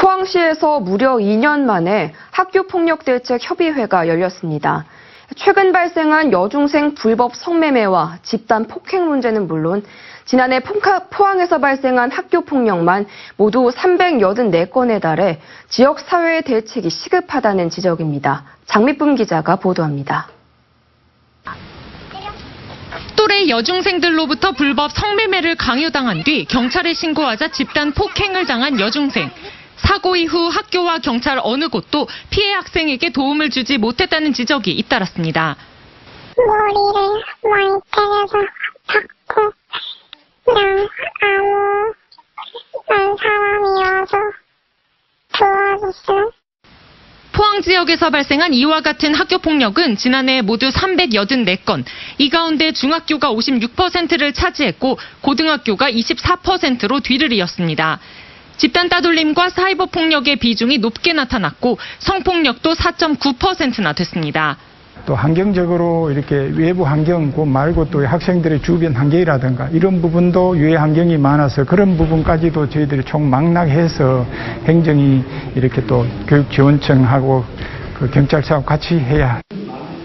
포항시에서 무려 2년 만에 학교폭력대책협의회가 열렸습니다. 최근 발생한 여중생 불법 성매매와 집단 폭행 문제는 물론 지난해 포항에서 발생한 학교폭력만 모두 384건에 달해 지역사회의 대책이 시급하다는 지적입니다. 장미쁨 기자가 보도합니다. 또래 여중생들로부터 불법 성매매를 강요당한 뒤 경찰에 신고하자 집단 폭행을 당한 여중생. 사고 이후 학교와 경찰 어느 곳도 피해 학생에게 도움을 주지 못했다는 지적이 잇따랐습니다. 머리를 많이 때려서 아팠고 그냥 아무 사람이 와서 도와줬어요. 포항 지역에서 발생한 이와 같은 학교 폭력은 지난해 모두 384건, 이 가운데 중학교가 56%를 차지했고 고등학교가 24%로 뒤를 이었습니다. 집단 따돌림과 사이버 폭력의 비중이 높게 나타났고 성폭력도 4.9%나 됐습니다. 또 환경적으로 이렇게 외부 환경, 그 말고 또 학생들의 주변 환경이라든가 이런 부분도 유해 환경이 많아서 그런 부분까지도 저희들이 총망라해서 행정이 이렇게 또 교육지원청하고 그 경찰서하고 같이 해야.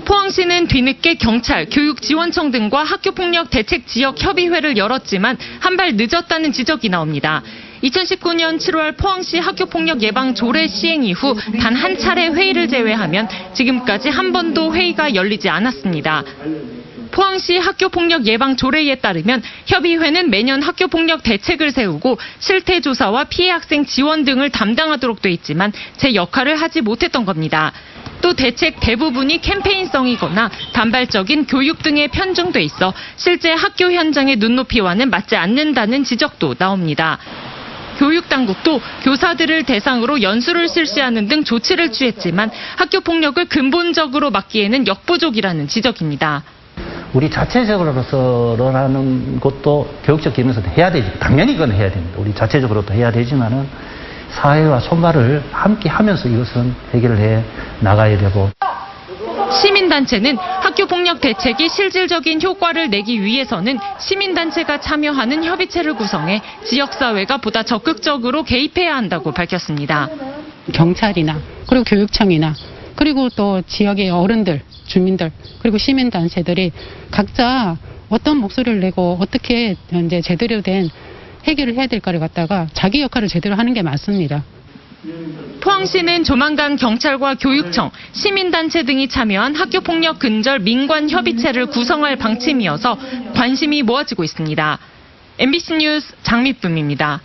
포항시는 뒤늦게 경찰, 교육지원청 등과 학교폭력 대책 지역 협의회를 열었지만 한 발 늦었다는 지적이 나옵니다. 2019년 7월 포항시 학교폭력 예방 조례 시행 이후 단 한 차례 회의를 제외하면 지금까지 한 번도 회의가 열리지 않았습니다. 포항시 학교폭력 예방 조례에 따르면 협의회는 매년 학교폭력 대책을 세우고 실태조사와 피해 학생 지원 등을 담당하도록 돼 있지만 제 역할을 하지 못했던 겁니다. 또 대책 대부분이 캠페인성이거나 단발적인 교육 등에 편중돼 있어 실제 학교 현장의 눈높이와는 맞지 않는다는 지적도 나옵니다. 교육당국도 교사들을 대상으로 연수를 실시하는 등 조치를 취했지만 학교폭력을 근본적으로 막기에는 역부족이라는 지적입니다. 우리 자체적으로서라는 것도 교육적 기능에서도 해야 되지. 당연히 그건 해야 됩니다. 우리 자체적으로도 해야 되지만은 사회와 손발을 함께 하면서 이것은 해결을 해 나가야 되고. 시민단체는 학교폭력 대책이 실질적인 효과를 내기 위해서는 시민단체가 참여하는 협의체를 구성해 지역사회가 보다 적극적으로 개입해야 한다고 밝혔습니다. 경찰이나 그리고 교육청이나 그리고 또 지역의 어른들, 주민들 그리고 시민단체들이 각자 어떤 목소리를 내고 어떻게 이제 제대로 된 해결을 해야 될까를 갖다가 자기 역할을 제대로 하는 게 맞습니다. 포항시는 조만간 경찰과 교육청, 시민단체 등이 참여한 학교폭력 근절 민관협의체를 구성할 방침이어서 관심이 모아지고 있습니다. MBC 뉴스 장미쁨입니다.